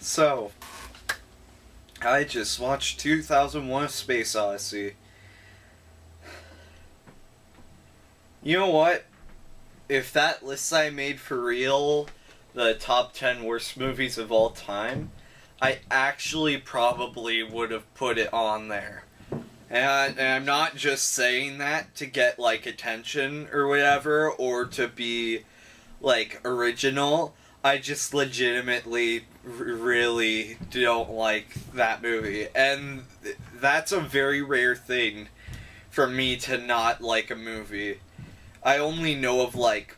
So, I just watched 2001: A Space Odyssey. You know what? If that list I made for real, the top 10 worst movies of all time, I actually probably would have put it on there. And I'm not just saying that to get, like, attention or whatever, or to be, like, original. I just legitimately really don't like that movie. And that's a very rare thing for me to not like a movie. I only know of, like,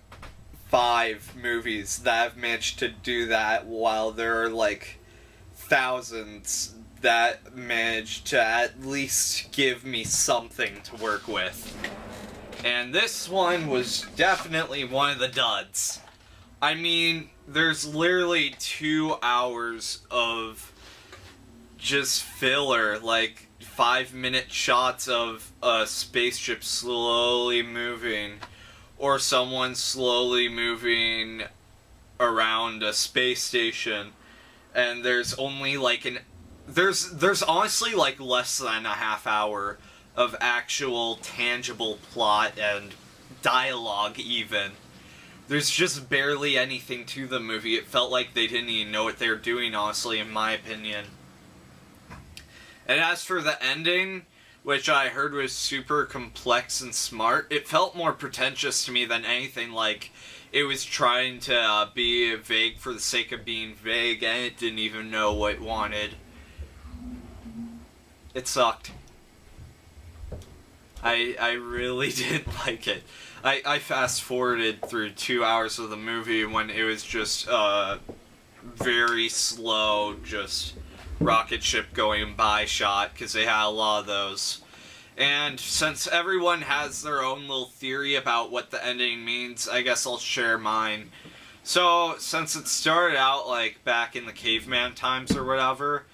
5 movies that have managed to do that, while there are, like, thousands that managed to at least give me something to work with. And this one was definitely one of the duds. I mean, there's literally 2 hours of just filler, like 5-minute shots of a spaceship slowly moving, or someone slowly moving around a space station, and there's only like there's honestly like less than a half hour of actual tangible plot and dialogue even. There's just barely anything to the movie. It felt like they didn't even know what they were doing, honestly, in my opinion. And as for the ending, which I heard was super complex and smart, it felt more pretentious to me than anything. Like, it was trying to be vague for the sake of being vague, and it didn't even know what it wanted. It sucked. I really didn't like it. I fast-forwarded through 2 hours of the movie when it was just very slow, just rocket ship going by shot, because they had a lot of those. And since everyone has their own little theory about what the ending means, I guess I'll share mine. So, since it started out, like, back in the caveman times or whatever,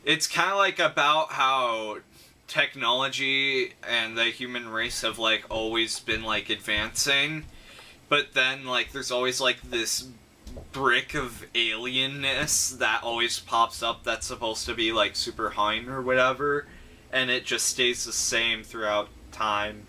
it's kind of like about how technology and the human race have, like, always been, like, advancing, but then, like, there's always, like, this brick of alienness that always pops up that's supposed to be, like, super Hein or whatever, and it just stays the same throughout time.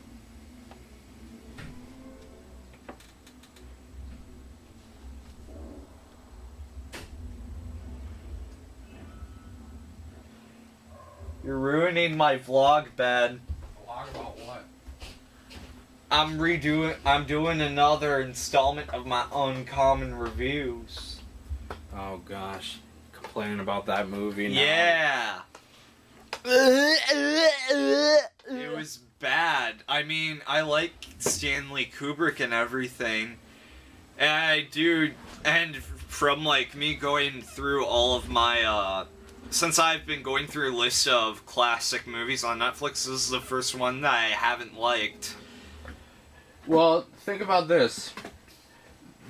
You're ruining my vlog, Ben. Vlog about what? I'm doing another installment of my uncommon reviews. Oh gosh. Complaining about that movie now. Yeah. It was bad. I mean, I like Stanley Kubrick and everything. And I do, and from, like, me going through all of my, since I've been going through a list of classic movies on Netflix, this is the first one that I haven't liked. Well, think about this.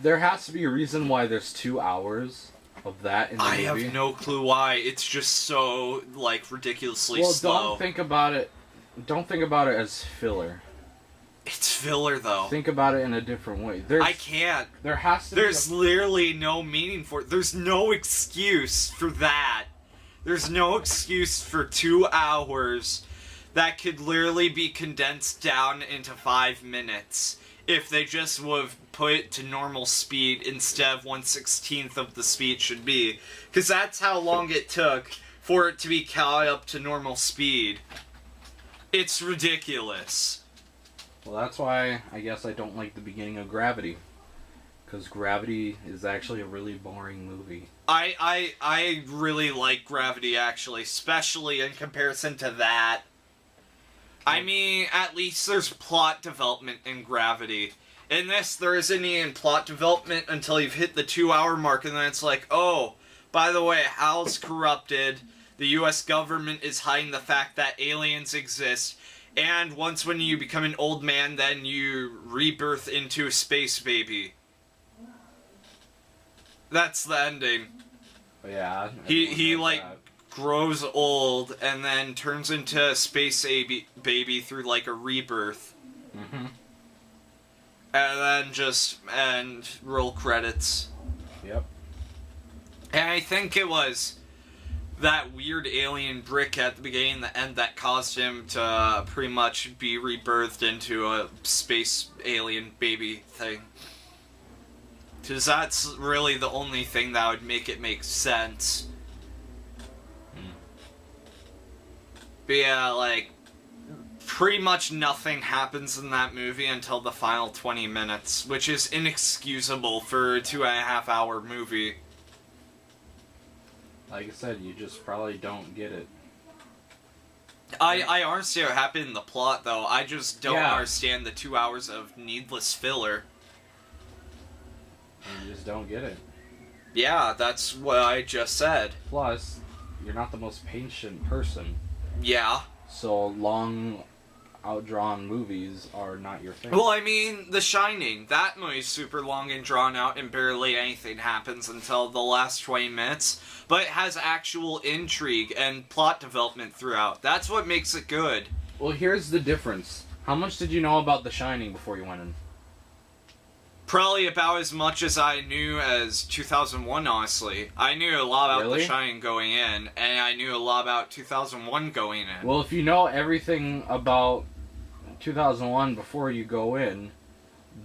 There has to be a reason why there's 2 hours of that in the movie. I have no clue why. It's just so, like, ridiculously slow. Well, don't think about it as filler. It's filler, though. Think about it in a different way. I can't. There has to There's literally no meaning for it. There's no excuse for that. There's no excuse for 2 hours that could literally be condensed down into 5 minutes if they just would have put it to normal speed instead of 1/16 of the speed should be. Because that's how long it took for it to be caught up to normal speed. It's ridiculous. Well, that's why I guess I don't like the beginning of Gravity. Because Gravity is actually a really boring movie. I really like Gravity, actually, especially in comparison to that. I mean, at least there's plot development in Gravity. In this, there isn't even plot development until you've hit the 2-hour mark, and then it's like, oh, by the way, Hal's corrupted, the US government is hiding the fact that aliens exist, and once when you become an old man, then you rebirth into a space baby. That's the ending. Yeah. He like, grows old and then turns into a space baby through, like, a rebirth. Mm-hmm. And then just end roll credits. Yep. And I think it was that weird alien brick at the beginning and the end that caused him to pretty much be rebirthed into a space alien baby thing. Because that's really the only thing that would make it make sense. But yeah, like, pretty much nothing happens in that movie until the final 20 minutes, which is inexcusable for a 2.5 hour movie. Like I said, you just probably don't get it. I understand what happened in the plot, though. I just don't understand the 2 hours of needless filler. You just don't get it. Yeah, that's what I just said. Plus, you're not the most patient person. Yeah. So long, outdrawn movies are not your thing. Well, I mean, The Shining. That movie's super long and drawn out and barely anything happens until the last 20 minutes. But it has actual intrigue and plot development throughout. That's what makes it good. Well, here's the difference. How much did you know about The Shining before you went in? Probably about as much as I knew as 2001, honestly. I knew a lot about The Shining going in, and I knew a lot about 2001 going in. Well, if you know everything about 2001 before you go in,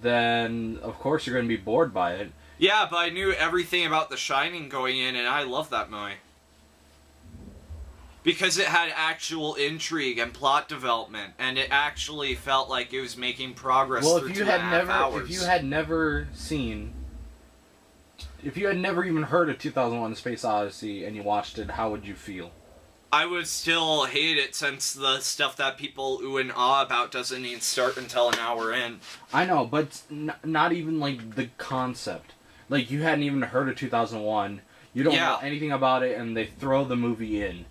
then of course you're going to be bored by it. Yeah, but I knew everything about The Shining going in, and I love that movie. Because it had actual intrigue and plot development, and it actually felt like it was making progress through 2.5 hours. If you had never even heard of 2001: A Space Odyssey and you watched it, how would you feel? I would still hate it since the stuff that people ooh and ah about doesn't even start until an hour in. I know, but not even like the concept. Like, you hadn't even heard of 2001, you don't know anything about it, and they throw the movie in.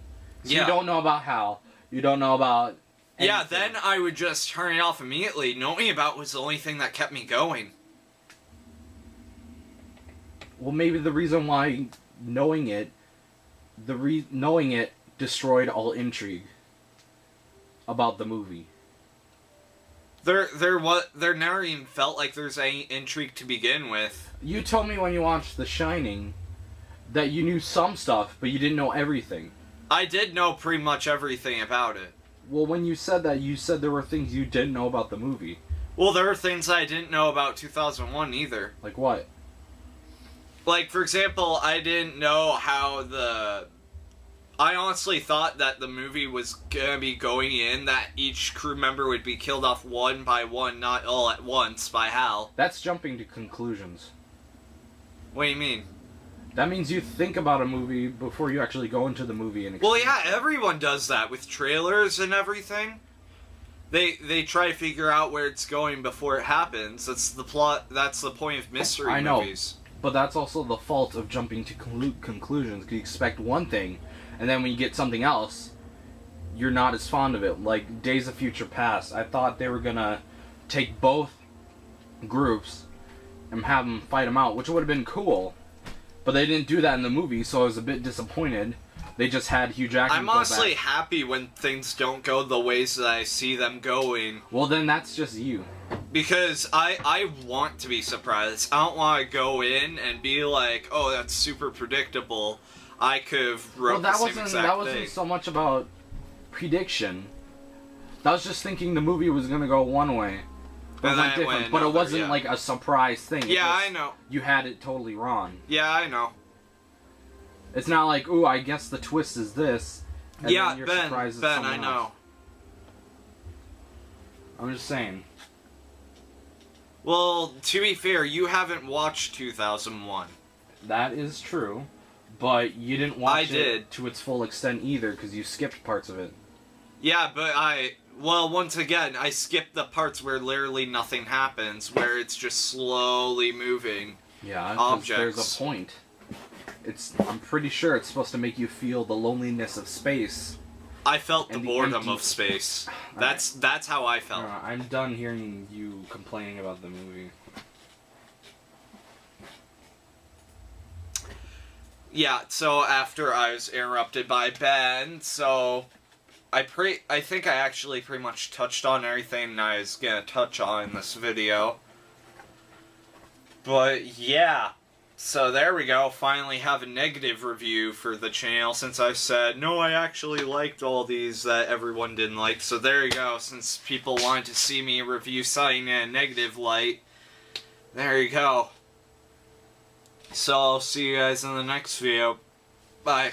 So you don't know about Hal. You don't know about anything. Yeah, then I would just turn it off immediately. Knowing about it was the only thing that kept me going. Well, maybe the reason why knowing it destroyed all intrigue about the movie. There never even felt like there's any intrigue to begin with. You told me when you watched The Shining that you knew some stuff, but you didn't know everything. I did know pretty much everything about it. Well, when you said that, you said there were things you didn't know about the movie. Well, there are things I didn't know about 2001 either. Like what? Like, for example, I didn't know how I honestly thought that the movie was gonna be going in, that each crew member would be killed off one by one, not all at once, by Hal. That's jumping to conclusions. What do you mean? That means you think about a movie before you actually go into the movie and well, yeah, everyone does that with trailers and everything. They try to figure out where it's going before it happens. That's the plot. That's the point of mystery movies. But that's also the fault of jumping to conclusions. You expect one thing, and then when you get something else, you're not as fond of it. Like Days of Future Past, I thought they were gonna take both groups and have them fight them out, which would have been cool. But they didn't do that in the movie, so I was a bit disappointed. They just had Hugh Jackman. I'm honestly happy when things don't go the ways that I see them going. Well, then that's just you. Because I want to be surprised. I don't want to go in and be like, oh, that's super predictable. I could have wrote the same exact thing. That wasn't so much about prediction. That was just thinking the movie was going to go one way. But it wasn't like a surprise thing. Yeah, I know. You had it totally wrong. Yeah, I know. It's not like, ooh, I guess the twist is this. And yeah, then your Ben, surprise is I know. else. I'm just saying. Well, to be fair, you haven't watched 2001. That is true, but you didn't watch it to its full extent either, because you skipped parts of it. Yeah, but well, once again, I skipped the parts where literally nothing happens, where it's just slowly moving objects. There's a point. I'm pretty sure it's supposed to make you feel the loneliness of space. I felt the boredom of space. That's how I felt. I'm done hearing you complaining about the movie. Yeah, so after I was interrupted by Ben, so I think I actually pretty much touched on everything I was gonna touch on in this video. But yeah, So there we go, finally have a negative review for the channel, since I said, no, I actually liked all these that everyone didn't like. So there you go, since people wanted to see me review something in a negative light, there you go. So I'll see you guys in the next video. Bye.